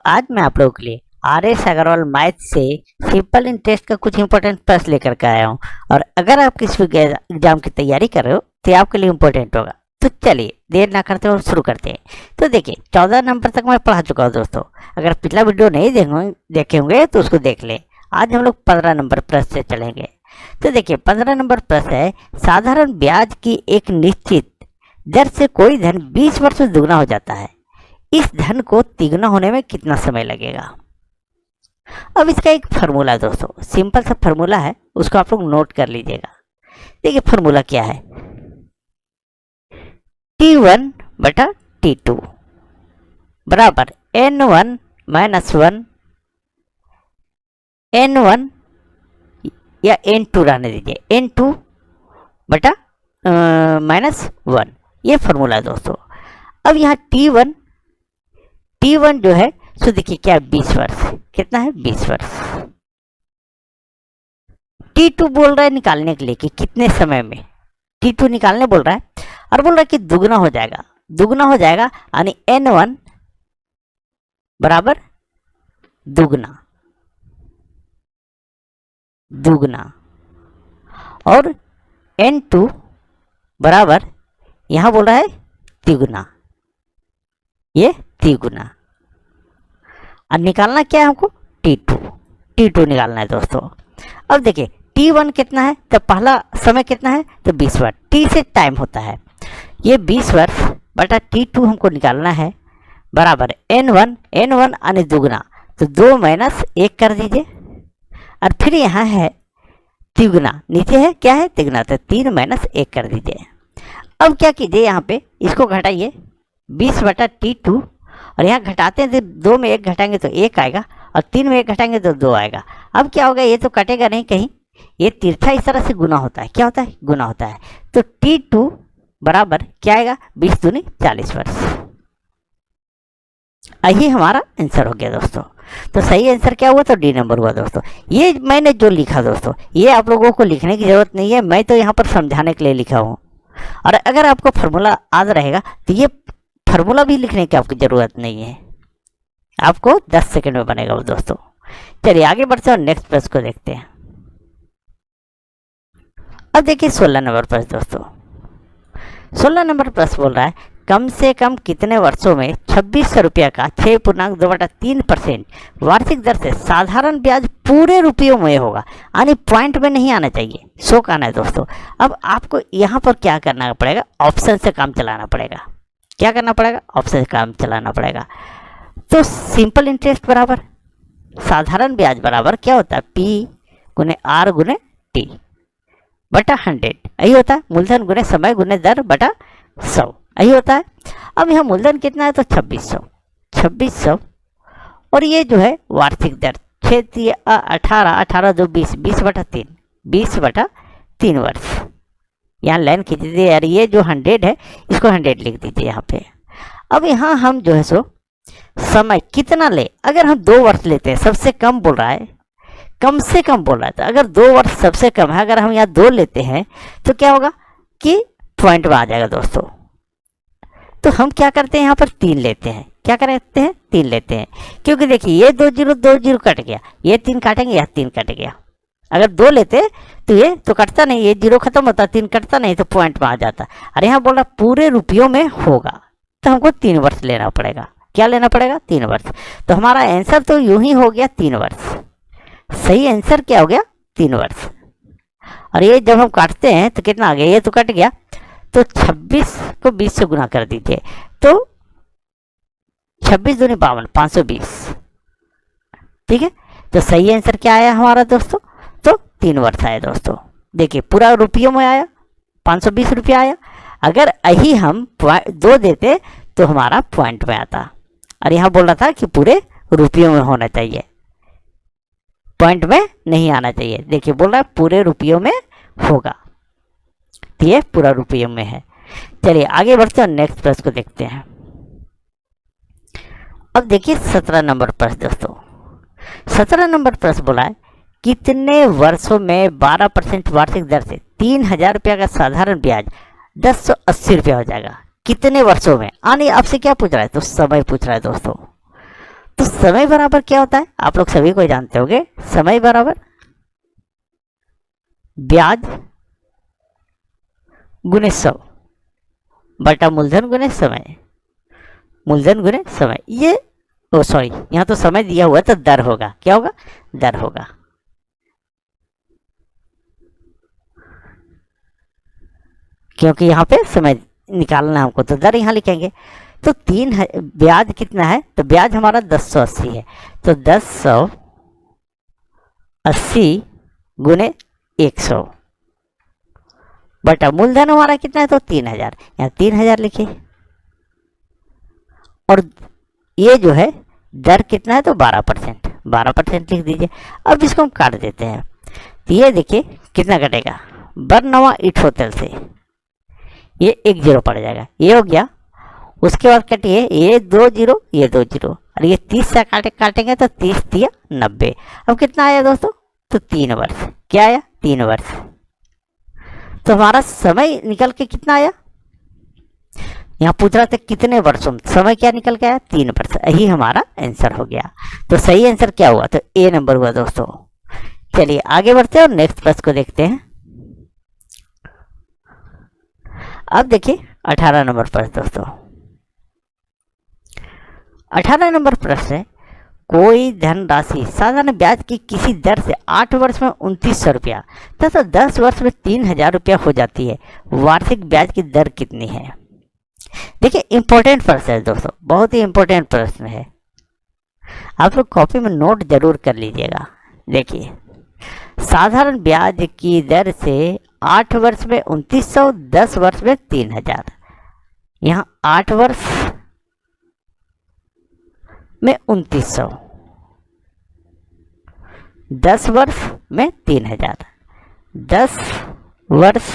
आज मैं आप लोगों के लिए RS अग्रवाल मैथ से सिंपल इंटरेस्ट का कुछ इंपॉर्टेंट प्रश्न लेकर के आया हूँ। और अगर आप किसी भी एग्जाम की तैयारी कर रहे हो तो आपके लिए इंपॉर्टेंट होगा। तो चलिए देर ना करते और शुरू करते हैं। तो देखिए 14 नंबर तक मैं पढ़ा चुका हूँ दोस्तों। अगर पिछला वीडियो नहीं देखे होंगे तो उसको देख लें। आज हम लोग 15 नंबर प्रश्न से चलेंगे। तो देखिए 15 नंबर प्रश्न है, साधारण ब्याज की एक निश्चित दर से कोई धन 20 वर्ष में दुगना हो जाता है। इस धन को तिगुना होने में कितना समय लगेगा। अब इसका एक फार्मूला है दोस्तों, सिंपल सा फार्मूला है, उसको आप लोग नोट कर लीजिएगा। देखिए फार्मूला क्या है, T1 बटा T2 बराबर N1 माइनस 1 N1 या N2 रहने दीजिए, N2 बटा माइनस 1, ये फार्मूला है दोस्तों। अब यहाँ T1 जो है सो देखिए क्या 20 वर्ष, कितना है 20 वर्ष। T2 बोल रहा है निकालने के लिए कि कितने समय में, T2 निकालने बोल रहा है और बोल रहा है कि दुगना हो जाएगा, दुगना हो जाएगा यानी N1 बराबर दुगना, दुगना और N2 बराबर यहां बोल रहा है तिगुना, ये तिगुना। अब निकालना क्या है हमको, T2 निकालना है दोस्तों। अब देखिए T1 कितना है, तो पहला समय कितना है तो 20 वर्ष, T से टाइम होता है, ये 20 वर्ष बटा T2 हमको निकालना है बराबर N1 यानी दुगना, तो 2 माइनस 1 कर दीजिए और फिर यहाँ है तिगुना, नीचे है क्या है तिगुना, तो 3 माइनस 1 कर दीजिए। अब क्या कीजिए यहाँ पे इसको घटाइए 20 बटा T2 और यहाँ घटाते हैं तो 2 में 1 घटाएंगे तो 1 आएगा और 3 में 1 घटाएंगे तो 2 आएगा। अब क्या होगा, ये तो कटेगा नहीं कहीं, ये तिरछा इस तरह से गुना होता है, क्या होता है गुना होता है। तो T2 बराबर क्या आएगा 20 दूनी 40 वर्ष। यही हमारा आंसर हो गया दोस्तों। तो सही आंसर क्या हुआ, तो डी नंबर हुआ दोस्तों। ये मैंने जो लिखा दोस्तों, ये आप लोगों को लिखने की जरूरत नहीं है, मैं तो यहाँ पर समझाने के लिए लिखा हूँ। और अगर आपको फार्मूला याद रहेगा तो ये फार्मूला भी लिखने की आपकी ज़रूरत नहीं है, आपको 10 सेकंड में बनेगा वो दोस्तों। चलिए आगे बढ़ते हैं और नेक्स्ट प्रश्न को देखते हैं। अब देखिए 16 नंबर प्रश्न दोस्तों। 16 नंबर प्रश्न बोल रहा है, कम से कम कितने वर्षों में 2600 रुपया का 6.2/3% वार्षिक दर से साधारण ब्याज पूरे रुपयों में होगा, यानी पॉइंट में नहीं आना चाहिए, सो का आना है दोस्तों। अब आपको यहाँ पर क्या करना पड़ेगा, ऑप्शन से काम चलाना पड़ेगा। क्या करना पड़ेगा, ऑप्शन से काम चलाना पड़ेगा। तो सिंपल इंटरेस्ट बराबर साधारण ब्याज बराबर क्या होता है, P गुने R गुने T बटा 100, यही होता है। मूलधन गुने समय गुने दर बटा 100, यही होता है। अब यहाँ मूलधन कितना है तो 2600 और ये जो है वार्षिक दर 6 18 2 20 बटा 3 वर्ष। यहाँ लाइन खींच दीजिए यार, ये जो 100 है इसको 100 लिख दीजिए यहाँ पे। अब यहाँ हम जो है सो समय कितना ले, अगर हम 2 वर्ष लेते हैं, सबसे कम बोल रहा है, कम से कम बोल रहा है, तो अगर 2 वर्ष सबसे कम है, अगर हम यहाँ 2 लेते हैं तो क्या होगा कि पॉइंट में आ जाएगा दोस्तों। तो हम क्या करते हैं यहाँ पर 3 लेते हैं, क्या करते हैं 3 लेते हैं, क्योंकि देखिए ये 2 0 कट गया, ये 3 काटेंगे, यह 3 कट गया। अगर 2 लेते तो ये तो कटता नहीं, ये 0 खत्म होता, 3 कटता नहीं तो पॉइंट में आ जाता। और यहाँ बोल रहा पूरे रुपयों में होगा, तो हमको 3 वर्ष लेना पड़ेगा। क्या लेना पड़ेगा, 3 वर्ष। तो हमारा आंसर तो यूं ही हो गया 3 वर्ष। सही आंसर क्या हो गया, 3 वर्ष। और ये जब हम काटते हैं तो कितना आ गया, ये तो कट गया, तो 26 को 20 से गुना कर दीजिए, तो 26 दूनी 52 520, ठीक है। तो सही आंसर क्या आया हमारा दोस्तों, तो 3 वर्ष आया दोस्तों। देखिए पूरा रुपयों में आया, 520 रुपया आया। अगर यही हम 2 देते तो हमारा पॉइंट में आता, और यहाँ बोल रहा था कि पूरे रुपयों में होना चाहिए, पॉइंट में नहीं आना चाहिए। देखिए बोल रहा है पूरे रुपयों में होगा, तो ये पूरा रुपयों में है। चलिए आगे बढ़ते हैं, नेक्स्ट प्रश्न को देखते हैं। अब देखिए 17 नंबर प्रश्न दोस्तों। 17 नंबर प्रश्न बोला है, कितने वर्षों में 12% वार्षिक दर से 3000 रुपया का साधारण ब्याज 1080 रुपया हो जाएगा। कितने वर्षों में, यानी आपसे क्या पूछ रहा है, तो समय पूछ रहा है दोस्तों। तो समय बराबर क्या होता है, आप लोग सभी को जानते होंगे। समय बराबर ब्याज गुने 100 बटा मूलधन गुने समय, मूलधन गुने समय। ये सॉरी, यहाँ तो समय दिया हुआ है तो दर होगा, क्या होगा, दर होगा। क्योंकि यहाँ पे समय निकालना हमको, तो दर यहाँ लिखेंगे। तो ब्याज कितना है, तो ब्याज हमारा 1080 है, तो 1080 गुने 100 बटा मूलधन हमारा कितना है, तो 3000, यहाँ 3000 लिखिए। और ये जो है दर कितना है, तो 12%, 12% लिख दीजिए। अब इसको हम काट देते हैं, तो ये देखिए कितना कटेगा, बरनवा ईट होटल से ये 1 0 पड़ जाएगा, ये हो गया। उसके बाद कटिए, ये 2 0, ये 2 0, और ये 30 से काटेंगे तो 30 3 90। अब कितना आया दोस्तों, तो 3 वर्ष। क्या आया, 3 वर्ष। तो हमारा समय निकल के कितना आया, यहाँ पूछ रहा था कितने वर्षों में, समय क्या निकल के आया, 3 वर्ष। यही हमारा आंसर हो गया। तो सही आंसर क्या हुआ, तो ए नंबर हुआ दोस्तों। चलिए आगे बढ़ते हैं और नेक्स्ट प्रश्न को देखते हैं। अब देखिए 18 नंबर प्रश्न दोस्तों। 18 नंबर प्रश्न है, कोई धनराशि साधारण ब्याज की किसी दर से 8 वर्ष में 2900 रुपया तथा 10 वर्ष में 3000 रुपया हो जाती है, वार्षिक ब्याज की दर कितनी है। देखिए इंपॉर्टेंट प्रश्न है दोस्तों, बहुत ही इंपॉर्टेंट प्रश्न है, आप लोग कॉपी में नोट जरूर कर लीजिएगा। देखिए साधारण ब्याज की दर से 8 वर्ष में 2900, 10 वर्ष में 3000। यहाँ 8 वर्ष में 2900, 10 वर्ष में 3000, 10 वर्ष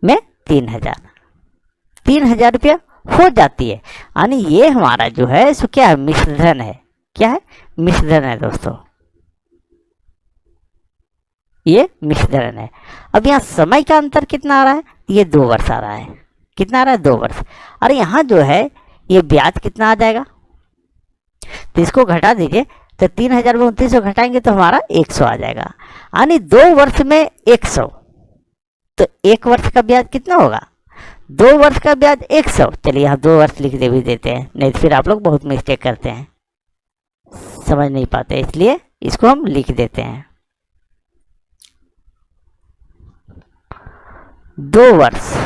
में 3000, 3000 रुपया हो जाती है। यानी ये हमारा जो है सो क्या है, मिश्रधन है। क्या है, मिश्रधन है दोस्तों, ये मिश्रधन है। अब यहाँ समय का अंतर कितना आ रहा है, ये 2 वर्ष आ रहा है। कितना आ रहा है, 2 वर्ष। और यहाँ जो है ये ब्याज कितना आ जाएगा, तो इसको घटा दीजिए, तो 3000 में 2900 घटाएंगे तो हमारा 100 आ जाएगा। यानी 2 वर्ष में 100, तो 1 वर्ष का ब्याज कितना होगा, 2 वर्ष का ब्याज 100। चलिए यहाँ 2 वर्ष लिख दे भी देते हैं, नहीं तो फिर आप लोग बहुत मिस्टेक करते हैं, समझ नहीं पाते, इसलिए इसको हम लिख देते हैं। 2 वर्ष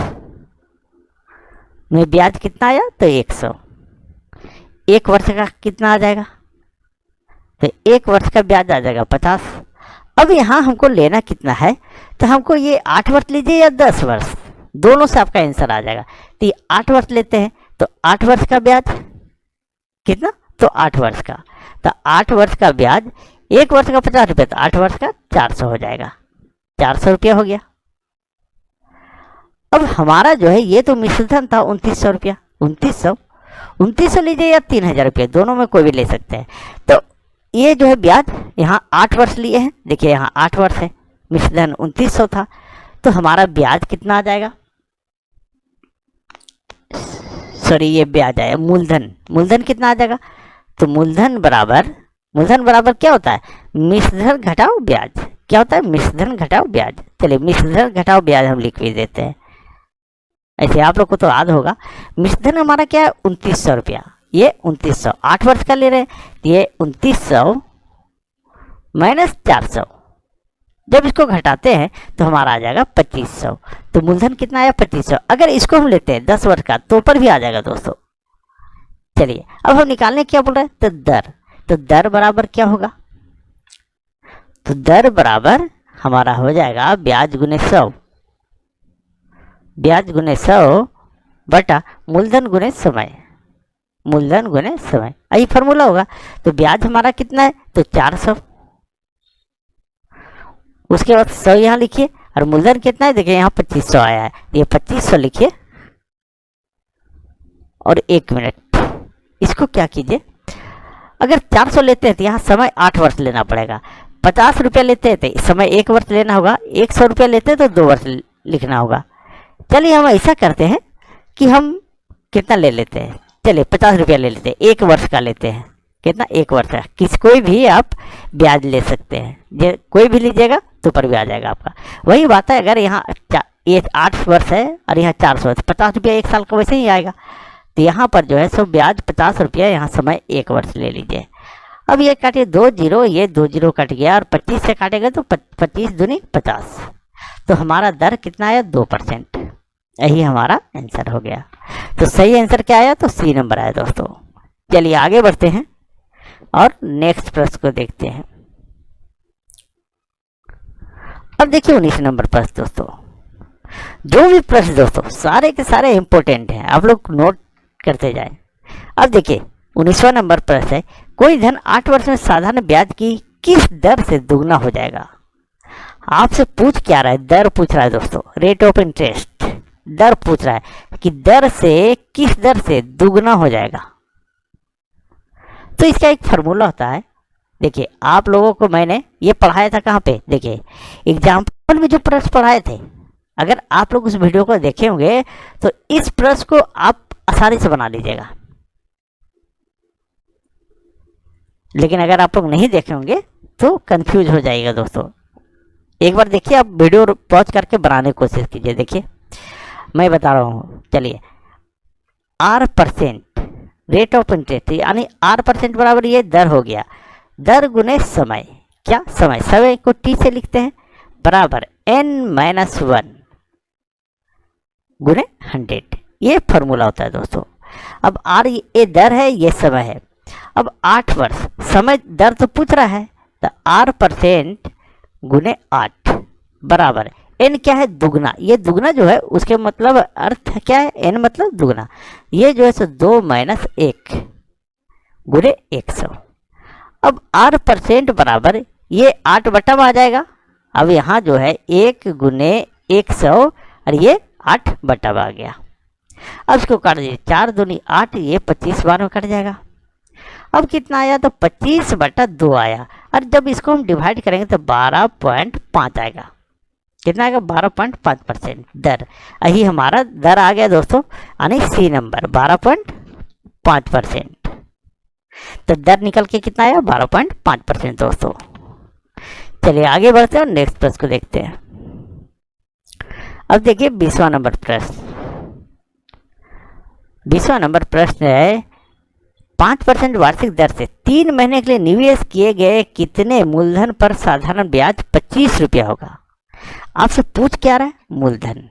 में ब्याज कितना आया, तो 100। 1 वर्ष का कितना आ जाएगा, तो 1 वर्ष का ब्याज आ जाएगा 50। अब यहाँ हमको लेना कितना है, तो हमको ये 8 वर्ष लीजिए या 10 वर्ष, दोनों से आपका आंसर आ जाएगा। तो ये 8 वर्ष लेते हैं, तो 8 वर्ष का ब्याज कितना, तो 8 वर्ष का, तो 8 वर्ष का ब्याज, 1 वर्ष का 50 रुपये, तो 8 वर्ष का 400 हो जाएगा, 400 रुपया हो गया। अब हमारा जो है ये तो मिश्रधन था 2900 रुपया, 2900 लीजिए या 3000 रुपये, दोनों में कोई भी ले सकते हैं। तो ये जो है ब्याज यहाँ 8 वर्ष लिए हैं, देखिए यहाँ 8 वर्ष है, मिश्रधन 2900 था, तो हमारा ब्याज कितना आ जाएगा, सॉरी ये ब्याज आया, मूलधन कितना आ जाएगा, तो मूलधन बराबर क्या होता है, मिश्रधन घटाओ ब्याज। क्या होता है, मिश्रधन घटाओ ब्याज। चलिए मिश्रधन घटाओ ब्याज हम लिख भी देते हैं, ऐसे आप लोग को तो याद होगा। मिश्रधन हमारा क्या है, 2900 रुपया, ये 2900, 8 वर्ष का ले रहे हैं, ये 2900 माइनस 400, जब इसको घटाते हैं तो हमारा आ जाएगा 2500। तो मूलधन कितना आया, 2500। अगर इसको हम लेते हैं 10 वर्ष का तो ऊपर भी आ जाएगा दोस्तों। चलिए अब हम निकालने क्या बोल रहे हैं, तो दर बराबर क्या होगा, तो दर बराबर हमारा हो जाएगा ब्याज गुने 100, ब्याज गुने 100 बटा मूलधन गुने समय, मूलधन गुने समय, यही फॉर्मूला होगा। तो ब्याज हमारा कितना है, तो 400, उसके बाद 100 यहाँ लिखिए, और मूलधन कितना है, देखिए यहाँ 2500 आया है, ये 2500 लिखिए। और 1 मिनट, इसको क्या कीजिए, अगर 400 लेते हैं तो यहाँ समय 8 वर्ष लेना पड़ेगा, 50 रुपया लेते हैं तो समय 1 वर्ष लेना होगा, 100 रुपया लेते हैं तो 2 वर्ष लिखना होगा। चलिए हम ऐसा करते हैं कि हम कितना ले लेते हैं, चलिए 50 रुपया ले लेते हैं, 1 वर्ष का लेते हैं। कितना? 1 वर्ष का। कोई भी आप ब्याज ले सकते हैं, कोई भी लीजिएगा तो ऊपर भी आ जाएगा आपका। वही बात है, अगर यहाँ ये 8 वर्ष है और यहाँ 400 है तो 50 रुपया 1 साल का वैसे ही आएगा। तो यहाँ पर जो है सो ब्याज 50 रुपया, यहाँ समय 1 वर्ष ले लीजिए। अब ये काटिए 2 जीरो, ये 2 जीरो कट गया और 25 से काटेगा तो 25 दूनी 50, तो हमारा दर कितना आया? 2%। यही हमारा आंसर हो गया। तो सही आंसर क्या आया? तो सी नंबर आया दोस्तों। चलिए आगे बढ़ते हैं और नेक्स्ट प्रश्न को देखते हैं। अब देखिए 19 नंबर प्रश्न दोस्तों। जो भी प्रश्न दोस्तों सारे के सारे इंपॉर्टेंट हैं, आप लोग नोट करते जाएं। अब देखिए 19वां नंबर प्रश्न है, कोई धन 8 वर्ष में साधारण ब्याज की किस दर से दुगना हो जाएगा? आपसे पूछ क्या रहा है? दर पूछ रहा है दोस्तों, रेट ऑफ इंटरेस्ट दर पूछ रहा है कि दर से किस दर से दुगना हो जाएगा। तो इसका एक फार्मूला होता है। देखिए आप लोगों को मैंने ये पढ़ाया था कहाँ पे? देखिए एग्जाम्पल में जो प्रश्न पढ़ाए थे, अगर आप लोग उस वीडियो को देखे होंगे तो इस प्रश्न को आप आसानी से बना लीजिएगा। लेकिन अगर आप लोग नहीं देखे होंगे तो कंफ्यूज हो जाएगा दोस्तों। एक बार देखिए, आप वीडियो पॉज करके बनाने की कोशिश कीजिए। देखिए मैं बता रहा हूँ, चलिए R% रेट ऑफ इंटरेस्ट, यानी R% बराबर ये दर हो गया, दर गुने समय। क्या? समय। समय को T से लिखते हैं, बराबर N-1 गुने 100। ये फॉर्मूला होता है दोस्तों। अब R ये दर है, ये समय है। अब 8 वर्ष, समय दर तो पूछ रहा है, तो R% गुने 8 बराबर N क्या है? दुगना। ये दुगना जो है उसके मतलब अर्थ क्या है? N मतलब दुगना। ये जो है सो 2 - 1 गुने 100। अब R% बराबर ये 8 बटा में आ जाएगा। अब यहाँ जो है 1 गुने 100 और ये 8 बटा में आ गया। अब इसको काट दीजिए, 4 दूनी 8, ये 25 बार में कट जाएगा। अब कितना आया? तो 25 बटा 2 आया, और जब इसको हम डिवाइड करेंगे तो 12.5 आएगा। कितना आएगा? 12.5% दर। यही हमारा दर आ गया दोस्तों, यानी सी नंबर 12.5%। तो दर निकल के कितना आया? 12.5% दोस्तों। चलिए आगे बढ़ते हैं और नेक्स्ट प्रश्न को देखते हैं। अब देखिए 20वां नंबर प्रश्न। 20वां नंबर प्रश्न है, 5% वार्षिक दर से 3 महीने के लिए निवेश किए गए कितने मूलधन पर साधारण ब्याज 25 रुपया होगा? आपसे पूछ क्या रहा है? मूलधन।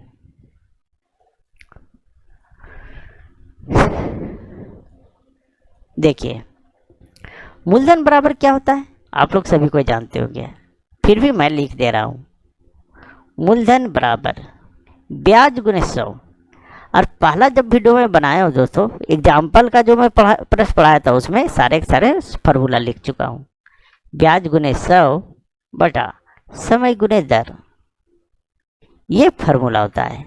देखिए मूलधन बराबर क्या होता है आप लोग सभी को जानते होंगे, फिर भी मैं लिख दे रहा हूँ। मूलधन बराबर ब्याज गुने 100। और पहला जब वीडियो में बनाया हो दोस्तों, एग्जाम्पल का जो मैं प्रश्न पढ़ाया था उसमें सारे के सारे फार्मूला लिख चुका हूँ। ब्याज गुने 100 बटा समय गुने दर, ये फार्मूला होता है।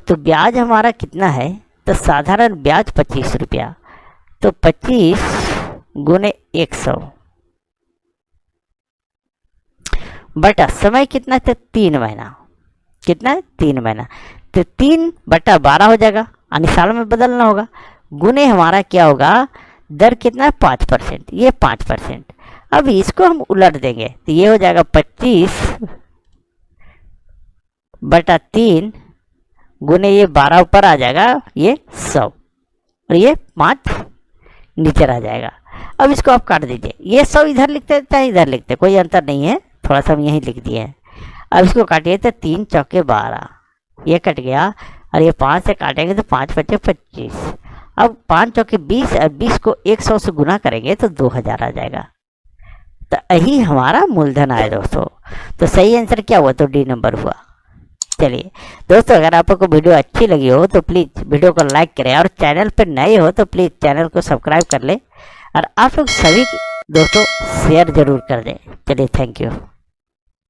तो ब्याज हमारा कितना है? तो साधारण ब्याज 25 रुपया, तो 25 गुने 100 बटा समय कितना था? 3 महीना। कितना है? 3 महीना। तो 3 बटा 12 हो जाएगा, यानी साल में बदलना होगा। गुने हमारा क्या होगा? दर कितना है? 5%। ये 5%। अब इसको हम उलट देंगे तो ये हो जाएगा 25 बटा 3 गुने ये 12 ऊपर आ जाएगा, ये 100 और ये 5 नीचे आ जाएगा। अब इसको आप काट दीजिए, ये 100 इधर लिखते हैं चाहे इधर लिखते हैं, कोई अंतर नहीं है, थोड़ा सा हम यहीं लिख दिए हैं। अब इसको काटिए तो 3 चौके 12, ये कट गया और ये 5 से काटेंगे तो 5 बचे 25। अब 5 चौके 20 और 20 को 100 से गुना करेंगे तो 2000 आ जाएगा। तो यही हमारा मूलधन आया दोस्तों। तो सही आंसर क्या हुआ? तो डी नंबर हुआ। चलिए दोस्तों, अगर आपको वीडियो अच्छी लगी हो तो प्लीज़ वीडियो को लाइक करें, और चैनल पर नए हो तो प्लीज़ चैनल को सब्सक्राइब कर लें, और आप लोग सभी दोस्तों शेयर ज़रूर कर दें। चलिए थैंक यू।